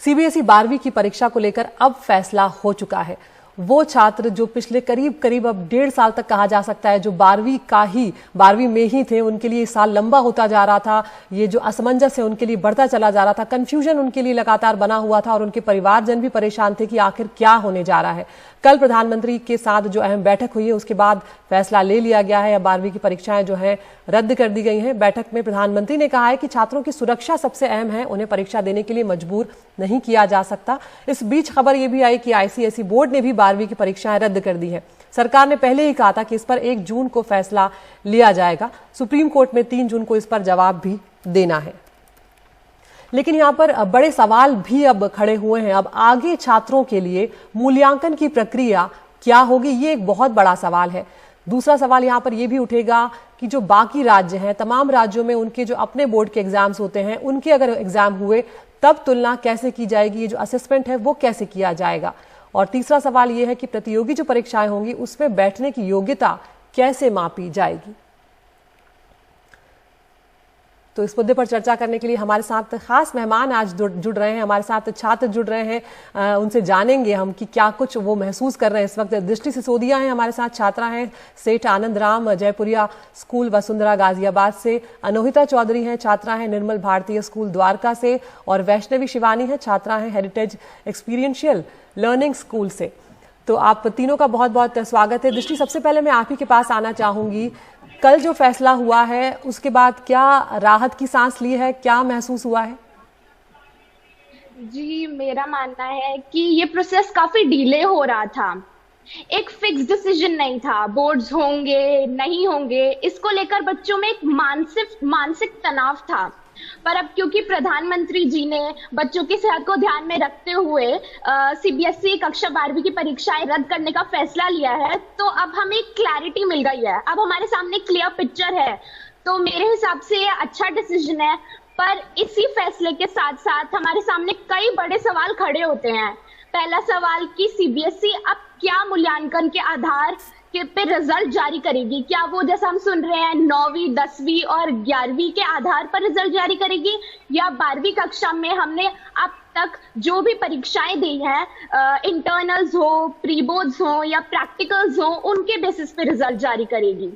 CBSE 12वीं की परीक्षा को लेकर अब फैसला हो चुका है। वो छात्र जो पिछले करीब अब 1.5 साल तक कहा जा सकता है जो 12वीं में ही थे, उनके लिए साल लंबा होता जा रहा था। ये जो असमंजस है उनके लिए बढ़ता चला जा रहा था, कंफ्यूजन उनके लिए लगातार बना हुआ था और उनके परिवारजन भी परेशान थे कि आखिर क्या होने जा रहा है। कल प्रधानमंत्री के साथ जो अहम बैठक हुई है उसके बाद फैसला ले लिया गया है। अब 12वीं की परीक्षाएं जो है रद्द कर दी गई हैं। बैठक में प्रधानमंत्री ने कहा है कि छात्रों की सुरक्षा सबसे अहम है, उन्हें परीक्षा देने के लिए मजबूर नहीं किया जा सकता। इस बीच खबर यह भी आई कि आईसीएसई बोर्ड ने भी 12वीं की परीक्षाएं रद्द कर दी है। सरकार ने पहले ही कहा था कि इस पर 1 जून को फैसला लिया जाएगा। सुप्रीम कोर्ट में 3 जून को इस पर जवाब भी देना है। लेकिन यहाँ पर बड़े सवाल भी अब खड़े हुए हैं। अब आगे छात्रों के लिए मूल्यांकन की प्रक्रिया क्या होगी, ये एक बहुत बड़ा सवाल है। दूसरा सवाल यहाँ पर यह भी उठेगा कि जो बाकी राज्य हैं, तमाम राज्यों में उनके जो अपने बोर्ड के एग्जाम्स होते हैं, उनके अगर एग्जाम हुए तब तुलना कैसे की जाएगी, ये जो असेसमेंट है वो कैसे किया जाएगा। और तीसरा सवाल यह है कि प्रतियोगी जो परीक्षाएं होंगी उसमें बैठने की योग्यता कैसे मापी जाएगी। तो इस मुद्दे पर चर्चा करने के लिए हमारे साथ खास मेहमान आज जुड़ रहे हैं, हमारे साथ छात्र जुड़ रहे हैं। उनसे जानेंगे हम कि क्या कुछ वो महसूस कर रहे हैं इस वक्त। दृष्टि सिसोदिया हैं हमारे साथ, छात्रा हैं सेठ आनंद राम जयपुरिया स्कूल वसुंधरा गाजियाबाद से। अनोहिता चौधरी हैं, छात्रा हैं निर्मल भारतीय स्कूल द्वारका से। और वैष्णवी शिवानी है, छात्रा हैं हेरिटेज एक्सपीरियंशियल लर्निंग स्कूल से। तो आप तीनों का बहुत बहुत स्वागत है। दृष्टि, सबसे पहले मैं आप ही के पास आना चाहूंगी। कल जो फैसला हुआ है उसके बाद क्या राहत की सांस ली है, क्या महसूस हुआ है? जी, मेरा मानना है कि ये प्रोसेस काफी डिले हो रहा था। एक फिक्स डिसीजन नहीं था, बोर्ड्स होंगे नहीं होंगे, इसको लेकर बच्चों में एक मानसिक तनाव था। पर अब क्योंकि प्रधानमंत्री जी ने बच्चों की सेहत को ध्यान में रखते हुए सीबीएसई कक्षा 12वीं की परीक्षाएं रद्द करने का फैसला लिया है, तो अब हमें क्लैरिटी मिल गई है। अब हमारे सामने क्लियर पिक्चर है। तो मेरे हिसाब से ये अच्छा डिसीजन है। पर इसी फैसले के साथ साथ हमारे सामने कई बड़े सवाल खड़े होते हैं। पहला सवाल कि सीबीएसई अब क्या मूल्यांकन के आधार पे रिजल्ट जारी करेगी? क्या वो जैसा हम सुन रहे हैं 9वीं, 10वीं और 11वीं के आधार पर रिजल्ट जारी करेगी, या 12वीं कक्षा में हमने अब तक जो भी परीक्षाएं दी हैं, इंटरनल्स हो, प्री बोर्ड्स हो या प्रैक्टिकल्स हो, उनके बेसिस पे रिजल्ट जारी करेगी?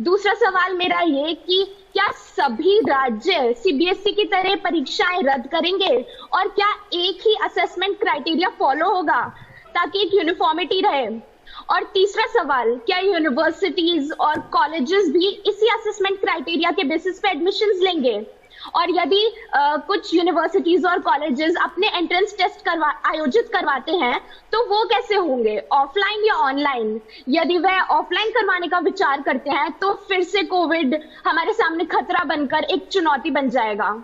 दूसरा सवाल मेरा ये कि क्या सभी राज्य सीबीएसई की तरह परीक्षाएं रद्द करेंगे और क्या एक ही असेसमेंट क्राइटेरिया फॉलो होगा ताकि एक यूनिफॉर्मिटी रहे? और तीसरा सवाल, क्या यूनिवर्सिटीज और कॉलेजेस भी इसी असेसमेंट क्राइटेरिया के बेसिस पे एडमिशंस लेंगे? और यदि कुछ यूनिवर्सिटीज और कॉलेजेस अपने एंट्रेंस टेस्ट आयोजित करवाते हैं तो वो कैसे होंगे, ऑफलाइन या ऑनलाइन? यदि वह ऑफलाइन करवाने का विचार करते हैं तो फिर से कोविड हमारे सामने खतरा बनकर एक चुनौती बन जाएगा।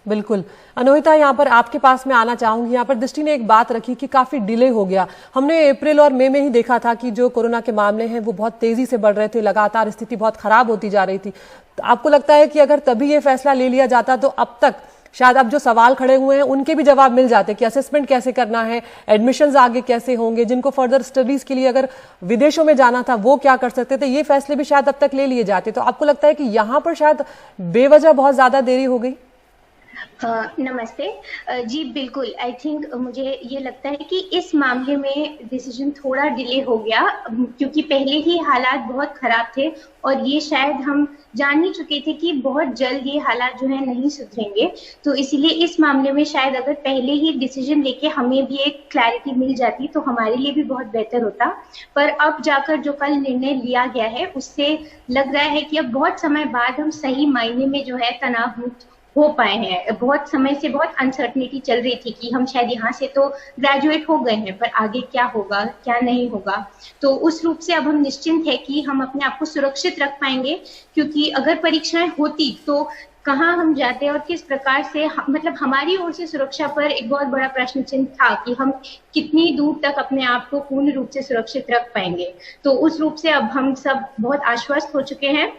बिल्कुल। अनोहिता, यहाँ पर आपके पास मैं आना चाहूंगी। यहाँ पर दृष्टि ने एक बात रखी कि काफी डिले हो गया। हमने अप्रैल और मई में ही देखा था कि जो कोरोना के मामले हैं वो बहुत तेजी से बढ़ रहे थे, लगातार स्थिति बहुत खराब होती जा रही थी। तो आपको लगता है कि अगर तभी ये फैसला ले लिया जाता तो अब तक शायद अब जो सवाल खड़े हुए हैं उनके भी जवाब मिल जाते कि असेसमेंट कैसे करना है, एडमिशंस आगे कैसे होंगे, जिनको फर्दर स्टडीज के लिए अगर विदेशों में जाना था वो क्या कर सकते थे, ये फैसले भी शायद अब तक ले लिए जाते। तो आपको लगता है कि यहाँ पर शायद बेवजह बहुत ज्यादा देरी हो गई? नमस्ते जी, बिल्कुल। आई थिंक मुझे ये लगता है कि इस मामले में डिसीजन थोड़ा डिले हो गया क्योंकि पहले ही हालात बहुत खराब थे और ये शायद हम जान ही चुके थे कि बहुत जल्द ये हालात जो है नहीं सुधरेंगे। तो इसीलिए इस मामले में शायद अगर पहले ही डिसीजन लेके हमें भी एक क्लैरिटी मिल जाती तो हमारे लिए भी बहुत बेहतर होता। पर अब जाकर जो कल निर्णय लिया गया है उससे लग रहा है कि अब बहुत समय बाद हम सही मायने में जो है तनाव मुक्त हो पाए हैं। बहुत समय से बहुत अनसर्टनिटी चल रही थी कि हम शायद यहाँ से तो ग्रेजुएट हो गए हैं पर आगे क्या होगा क्या नहीं होगा। तो उस रूप से अब हम निश्चिंत है कि हम अपने आप को सुरक्षित रख पाएंगे, क्योंकि अगर परीक्षाएं होती तो कहाँ हम जाते और किस प्रकार से मतलब हमारी ओर से सुरक्षा पर एक बहुत बड़ा प्रश्न चिन्ह था कि हम कितनी दूर तक अपने आप को पूर्ण रूप से सुरक्षित रख पाएंगे। तो उस रूप से अब हम सब बहुत आश्वस्त हो चुके हैं।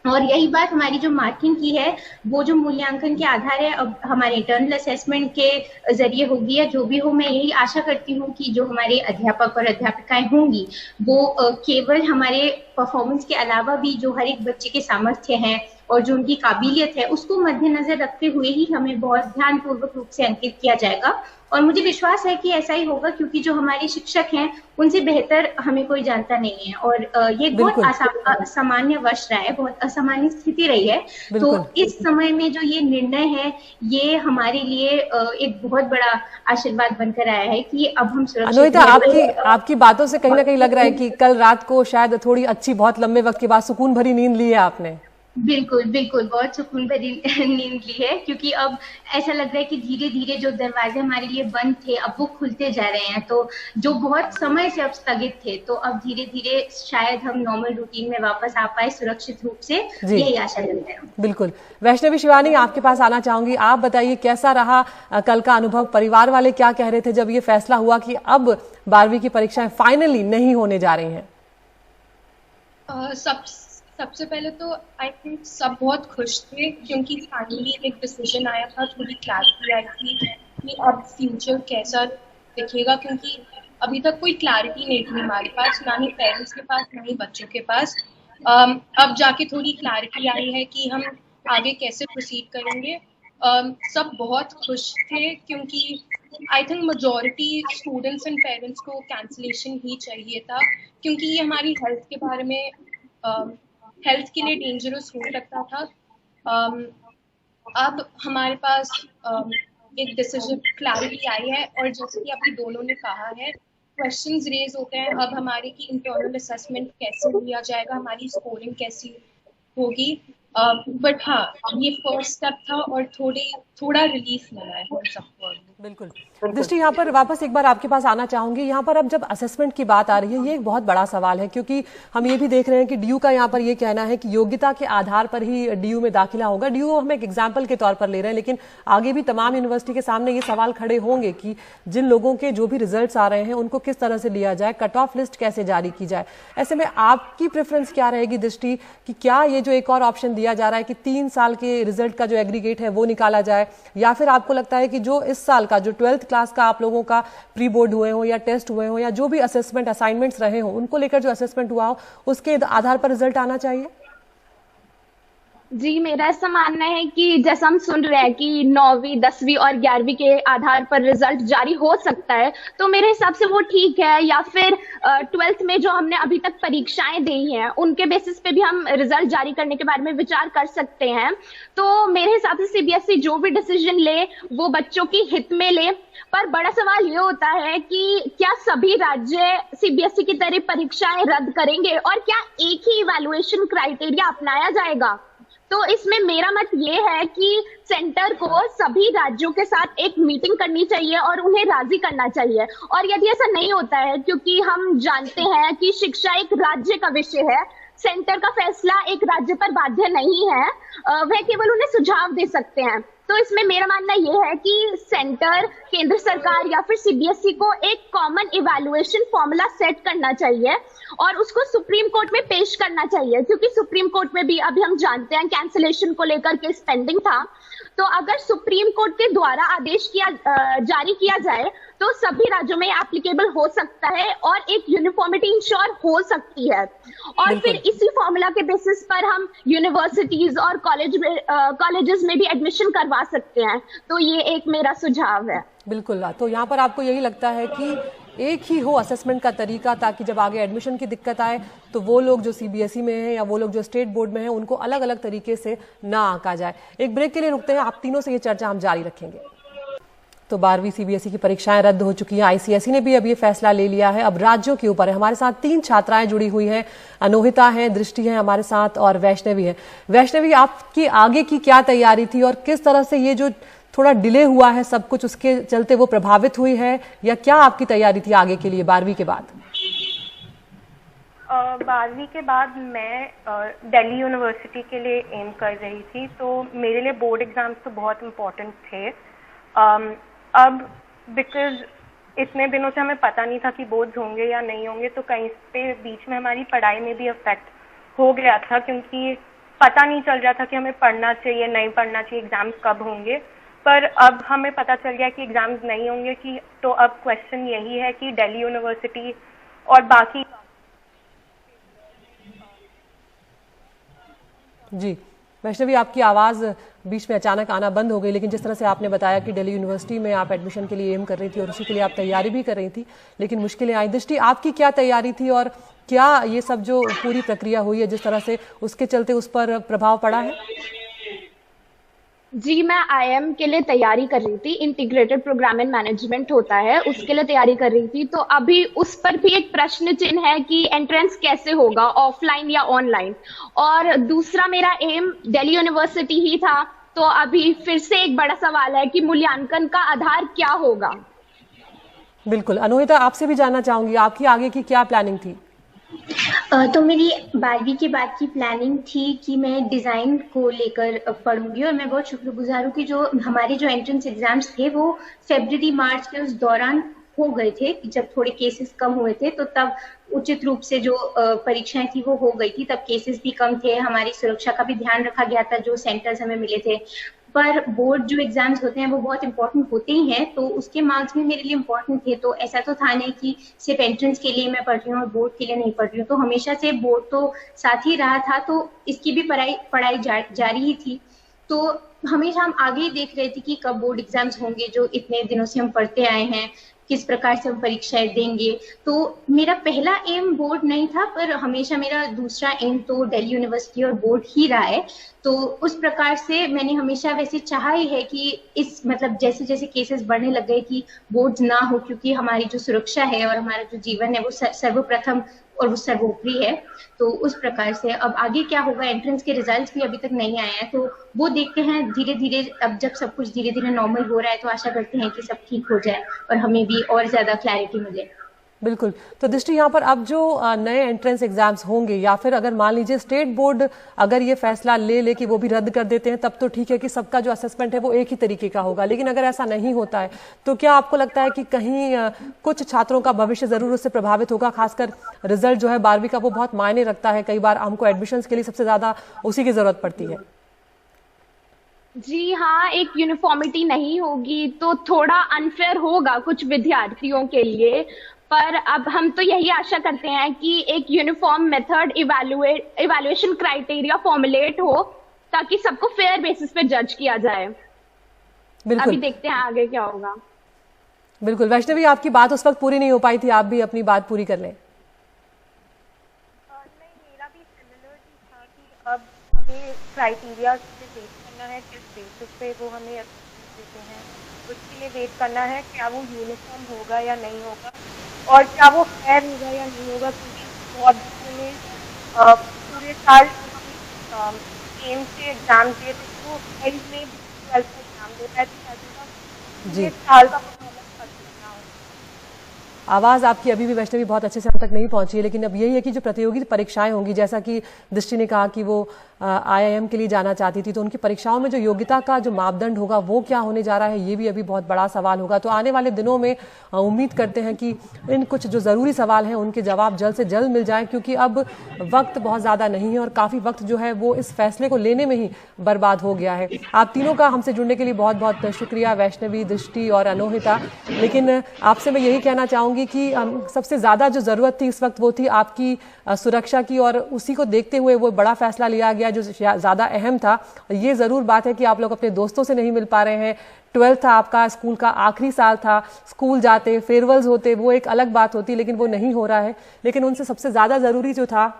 और यही बात हमारी जो मार्किंग की है वो जो मूल्यांकन के आधार है अब हमारे इंटरनल असेसमेंट के जरिए होगी या जो भी हो। मैं यही आशा करती हूँ कि जो हमारे अध्यापक और अध्यापिकाएं होंगी वो केवल हमारे परफॉर्मेंस के अलावा भी जो हर एक बच्चे के सामर्थ्य हैं और जो उनकी काबिलियत है उसको मद्देनजर रखते हुए ही हमें बहुत ध्यानपूर्वक रूप से अंकित किया जाएगा। और मुझे विश्वास है कि ऐसा ही होगा, क्योंकि जो हमारे शिक्षक हैं उनसे बेहतर हमें कोई जानता नहीं है। और ये बहुत असामान्य वर्ष रहा है, बहुत असामान्य स्थिति रही है। तो इस समय में जो ये निर्णय है ये हमारे लिए एक बहुत बड़ा आशीर्वाद बनकर आया है कि अब हम सुरक्षित। अनोहिता, आपकी बातों से कहीं ना कहीं लग रहा है कि कल रात को शायद थोड़ी अच्छी, बहुत लंबे वक्त के बाद सुकून भरी नींद ली है आपने। बिल्कुल बिल्कुल, बहुत सुकून भरी नींद ली है, क्योंकि अब ऐसा लग रहा है कि धीरे धीरे जो दरवाजे हमारे लिए बंद थे अब वो खुलते जा रहे हैं। तो जो बहुत समय से अब स्थगित थे, तो अब धीरे धीरे शायद हम नॉर्मल रूटीन में वापस आ पाए सुरक्षित रूप से, यही आशा करते हैं। बिल्कुल। वैष्णवी शिवानी, आपके पास आना चाहूंगी। आप बताइए कैसा रहा कल का अनुभव? परिवार वाले क्या कह रहे थे जब ये फैसला हुआ कि अब 12वीं की परीक्षाएं फाइनली नहीं होने जा रही हैं? सबसे पहले तो आई थिंक सब बहुत खुश थे, क्योंकि फाइनली एक डिसीजन आया था, थोड़ी क्लैरिटी आई थी कि अब फ्यूचर कैसा दिखेगा, क्योंकि अभी तक कोई क्लैरिटी नहीं थी हमारे पास, ना ही पेरेंट्स के पास ना ही बच्चों के पास। अब जाके थोड़ी क्लैरिटी आई है कि हम आगे कैसे प्रोसीड करेंगे। सब बहुत खुश थे, क्योंकि I think majority students and parents को कैंसिलेशन ही चाहिए था, क्योंकि ये हमारी हेल्थ के बारे में हेल्थ के लिए डेंजरस हो सकता था। अब हमारे पास एक डिसीजन क्लैरिटी आई है, और जैसे कि अभी दोनों ने कहा है, क्वेश्चंस रेज होते हैं अब हमारे की इंटरनल असेसमेंट कैसे लिया जाएगा, हमारी स्कोरिंग कैसी होगी। बट हाँ, ये फर्स्ट स्टेप था और थोड़ा रिलीफ मिला है हम सबको। बिल्कुल। दृष्टि, यहाँ पर वापस एक बार आपके पास आना चाहूंगी। यहाँ पर अब जब असेसमेंट की बात आ रही है, ये एक बहुत बड़ा सवाल है, क्योंकि हम ये भी देख रहे हैं कि डीयू का यहाँ पर ये कहना है कि योग्यता के आधार पर ही डीयू में दाखिला होगा। डीयू हम एक एग्जाम्पल के तौर पर ले रहे हैं, लेकिन आगे भी तमाम यूनिवर्सिटी के सामने ये सवाल खड़े होंगे कि जिन लोगों के जो भी रिजल्ट आ रहे हैं उनको किस तरह से लिया जाए, कट ऑफ लिस्ट कैसे जारी की जाए। ऐसे में आपकी प्रेफरेंस क्या रहेगी दृष्टि, कि क्या ये जो एक और ऑप्शन दिया जा रहा है कि 3 साल के रिजल्ट का जो एग्रीगेट है वो निकाला जाए, या फिर आपको लगता है कि जो इस साल का जो 12th क्लास का आप लोगों का प्री बोर्ड हुए हो या टेस्ट हुए हो या जो भी असेसमेंट असाइनमेंट्स रहे हो उनको लेकर जो असेसमेंट हुआ हो उसके आधार पर रिजल्ट आना चाहिए? जी, मेरा ऐसा मानना है कि जैसा हम सुन रहे हैं कि 9वीं 10वीं और 11वीं के आधार पर रिजल्ट जारी हो सकता है, तो मेरे हिसाब से वो ठीक है। या फिर 12th में जो हमने अभी तक परीक्षाएं दी हैं उनके बेसिस पे भी हम रिजल्ट जारी करने के बारे में विचार कर सकते हैं। तो मेरे हिसाब से सीबीएसई जो भी डिसीजन ले वो बच्चों की हित में ले। पर बड़ा सवाल ये होता है कि क्या सभी राज्य सीबीएसई की तरह परीक्षाएं रद्द करेंगे और क्या एक ही इवैल्यूएशन क्राइटेरिया अपनाया जाएगा? तो इसमें मेरा मत ये है कि सेंटर को सभी राज्यों के साथ एक मीटिंग करनी चाहिए और उन्हें राजी करना चाहिए। और यदि ऐसा नहीं होता है, क्योंकि हम जानते हैं कि शिक्षा एक राज्य का विषय है, सेंटर का फैसला एक राज्य पर बाध्य नहीं है, वह केवल उन्हें सुझाव दे सकते हैं। तो इसमें मेरा मानना यह है कि सेंटर, केंद्र सरकार या फिर सीबीएसई को एक कॉमन इवैल्यूएशन फॉर्मूला सेट करना चाहिए और उसको सुप्रीम कोर्ट में पेश करना चाहिए, क्योंकि सुप्रीम कोर्ट में भी अभी हम जानते हैं कैंसिलेशन को लेकर केस पेंडिंग था। तो अगर सुप्रीम कोर्ट के द्वारा आदेश जारी किया जाए तो सभी राज्यों में एप्लीकेबल हो सकता है और एक यूनिफॉर्मिटी इंश्योर हो सकती है। और फिर इसी फॉर्मूला के बेसिस पर हम यूनिवर्सिटीज और कॉलेजेस में भी एडमिशन करवा सकते हैं। तो ये एक मेरा सुझाव है। बिल्कुल। तो यहाँ पर आपको यही लगता है कि एक ही हो असेसमेंट का तरीका, ताकि जब आगे एडमिशन की दिक्कत आए तो वो लोग जो सीबीएसई में हैं या वो लोग जो स्टेट बोर्ड में हैं उनको अलग अलग तरीके से ना आंका जाए। एक ब्रेक के लिए रुकते हैं, आप तीनों से ये चर्चा हम जारी रखेंगे। तो 12वीं सीबीएसई की परीक्षाएं रद्द हो चुकी हैं। आईसीएसई ने भी अब ये फैसला ले लिया है, अब राज्यों के ऊपर है। हमारे साथ 3 छात्राएं जुड़ी हुई हैं, अनोहिता है, दृष्टि है हमारे साथ और वैष्णवी है। वैष्णवी, आपकी आगे की क्या तैयारी थी और किस तरह से ये जो थोड़ा डिले हुआ है सब कुछ उसके चलते वो प्रभावित हुई है, या क्या आपकी तैयारी थी आगे के लिए 12वीं के बाद? 12वीं के बाद मैं दिल्ली यूनिवर्सिटी के लिए एम कर रही थी, तो मेरे लिए बोर्ड एग्जाम्स तो बहुत इम्पोर्टेंट थे। अब बिकॉज इतने दिनों से हमें पता नहीं था कि बोर्ड्स होंगे या नहीं होंगे, तो कहीं पे बीच में हमारी पढ़ाई में भी अफेक्ट हो गया था, क्योंकि पता नहीं चल रहा था कि हमें पढ़ना चाहिए नहीं पढ़ना चाहिए, एग्जाम्स कब होंगे। पर अब हमें पता चल गया कि एग्जाम्स नहीं होंगे, कि तो अब क्वेश्चन यही है कि दिल्ली यूनिवर्सिटी और बाकी। जी वैष्णवी, आपकी आवाज़ बीच में अचानक आना बंद हो गई, लेकिन जिस तरह से आपने बताया कि दिल्ली यूनिवर्सिटी में आप एडमिशन के लिए एम कर रही थी और उसी के लिए आप तैयारी भी कर रही थी, लेकिन मुश्किलें आई। दृष्टि, आपकी क्या तैयारी थी और क्या ये सब जो पूरी प्रक्रिया हुई है जिस तरह से, उसके चलते उस पर प्रभाव पड़ा है? जी, मैं IIM के लिए तैयारी कर रही थी, इंटीग्रेटेड प्रोग्राम एंड मैनेजमेंट होता है, उसके लिए तैयारी कर रही थी। तो अभी उस पर भी एक प्रश्न चिन्ह है कि एंट्रेंस कैसे होगा, ऑफलाइन या ऑनलाइन। और दूसरा मेरा एम दिल्ली यूनिवर्सिटी ही था, तो अभी फिर से एक बड़ा सवाल है कि मूल्यांकन का आधार क्या होगा। बिल्कुल। अनोहिता, आपसे भी जानना चाहूंगी, आपकी आगे की क्या प्लानिंग थी? तो मेरी 12वीं के बाद की प्लानिंग थी कि मैं डिज़ाइन को लेकर पढ़ूंगी, और मैं बहुत शुक्रगुजार हूँ कि जो हमारे जो एंट्रेंस एग्जाम्स थे वो फरवरी मार्च के उस दौरान हो गए थे, जब थोड़े केसेस कम हुए थे, तो तब उचित रूप से जो परीक्षाएं थी वो हो गई थी। तब केसेस भी कम थे, हमारी सुरक्षा का भी ध्यान रखा गया था, जो सेंटर्स हमें मिले थे। पर बोर्ड जो एग्जाम्स होते हैं वो बहुत इंपॉर्टेंट होते ही हैं, तो उसके मार्क्स भी मेरे लिए इंपॉर्टेंट थे। तो ऐसा तो था नहीं कि सिर्फ एंट्रेंस के लिए मैं पढ़ रही हूँ और बोर्ड के लिए नहीं पढ़ रही हूँ, तो हमेशा से बोर्ड तो साथ ही रहा था, तो इसकी भी पढ़ाई जारी ही थी। तो हमेशा हम आगे ही देख रहे थे कि कब बोर्ड एग्जाम्स होंगे, जो इतने दिनों से हम पढ़ते आए हैं, किस प्रकार से हम परीक्षाएं देंगे। तो मेरा पहला एम बोर्ड नहीं था, पर हमेशा मेरा दूसरा एम तो दिल्ली यूनिवर्सिटी और बोर्ड ही रहा है। तो उस प्रकार से मैंने हमेशा वैसे चाहा ही है कि इस मतलब जैसे जैसे केसेस बढ़ने लग गए कि बोर्ड ना हो, क्योंकि हमारी जो सुरक्षा है और हमारा जो जीवन है वो सर्वप्रथम और वो सर्वोपरि है। तो उस प्रकार से अब आगे क्या होगा, एंट्रेंस के रिजल्ट्स भी अभी तक नहीं आए हैं, तो वो देखते हैं धीरे धीरे। अब जब सब कुछ धीरे धीरे नॉर्मल हो रहा है तो आशा करते हैं कि सब ठीक हो जाए और हमें भी और ज्यादा क्लैरिटी मिले। बिल्कुल। तो दृष्टि, यहाँ पर अब जो नए एंट्रेंस एग्जाम्स होंगे, या फिर अगर मान लीजिए स्टेट बोर्ड अगर ये फैसला ले कि वो भी रद्द कर देते हैं, तब तो ठीक है कि सबका जो असेसमेंट है वो एक ही तरीके का होगा। लेकिन अगर ऐसा नहीं होता है तो क्या आपको लगता है कि कहीं कुछ छात्रों का भविष्य जरूर उससे प्रभावित होगा? खासकर रिजल्ट जो है 12वीं का वो बहुत मायने रखता है, कई बार हमको एडमिशन के लिए सबसे ज्यादा उसी की जरूरत पड़ती है। जी हाँ, एक यूनिफॉर्मिटी नहीं होगी तो थोड़ा अनफेयर होगा कुछ विद्यार्थियों के लिए। पर अब हम तो यही आशा करते हैं कि एक uniform method evaluation criteria formulate हो, ताकि सबको फेयर बेसिस पे जज किया जाए। बिल्कुल। अभी देखते हैं आगे क्या होगा। बिल्कुल। वैष्णवी, आपकी बात उस वक्त पूरी नहीं हो पाई थी, आप भी अपनी बात पूरी कर लें। नहीं, मेरा भी सिमिलर ही था कि अब हमें क्राइटेरिया वेट करना है, किस बेसिस पे वो हमें देते हैं, उसके लिए वेट करना है क्या वो यूनिफॉर्म होगा या नहीं होगा, और क्या वो फेयर होगा या नहीं होगा। क्योंकि बहुत बच्चों ने पूरे साल एम से एग्जाम दिए थे, तो एंड में 12th का एग्जाम दे पाए थे, जी। साल का परफॉर्मेंस अच्छा हो। आवाज आपकी अभी भी वैष्णवी बहुत अच्छे से हम तक नहीं पहुंची है, लेकिन अब यही है कि जो प्रतियोगी परीक्षाएं होंगी, जैसा कि दृष्टि ने कहा कि वो IIM के लिए जाना चाहती थी, तो उनकी परीक्षाओं में जो योग्यता का जो मापदंड होगा वो क्या होने जा रहा है, ये भी अभी बहुत बड़ा सवाल होगा। तो आने वाले दिनों में उम्मीद करते हैं कि इन कुछ जो ज़रूरी सवाल हैं उनके जवाब जल्द से जल्द मिल जाएं, क्योंकि अब वक्त बहुत ज़्यादा नहीं है और काफ़ी वक्त जो है वो इस फैसले को लेने में ही बर्बाद हो गया है। आप तीनों का हमसे जुड़ने के लिए बहुत बहुत शुक्रिया, वैष्णवी, दृष्टि और अनोहिता। लेकिन आपसे मैं यही कहना चाहूँगी कि सबसे ज़्यादा जो ज़रूरत थी इस वक्त वो थी आपकी सुरक्षा की, और उसी को देखते हुए वो बड़ा फैसला लिया गया जो ज़्यादा अहम था। ये ज़रूर बात है कि आप लोग अपने दोस्तों से नहीं मिल पा रहे हैं। 12th था आपका, स्कूल का आखिरी साल था, स्कूल जाते, फेयरवेल्स होते, वो एक अलग बात होती, लेकिन वो नहीं हो रहा है। लेकिन उनसे सबसे ज़्यादा ज़रूरी जो था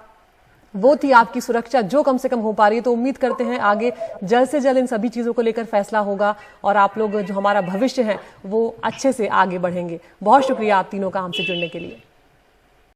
वो थी आपकी सुरक्षा, जो कम से कम हो पा रही है। तो उम्मीद करते हैं आगे जल्द से जल्द इन सभी चीज़ों को लेकर फैसला होगा और आप लोग जो हमारा भविष्य है वो अच्छे से आगे बढ़ेंगे। बहुत शुक्रिया आप तीनों का हमसे जुड़ने के लिए।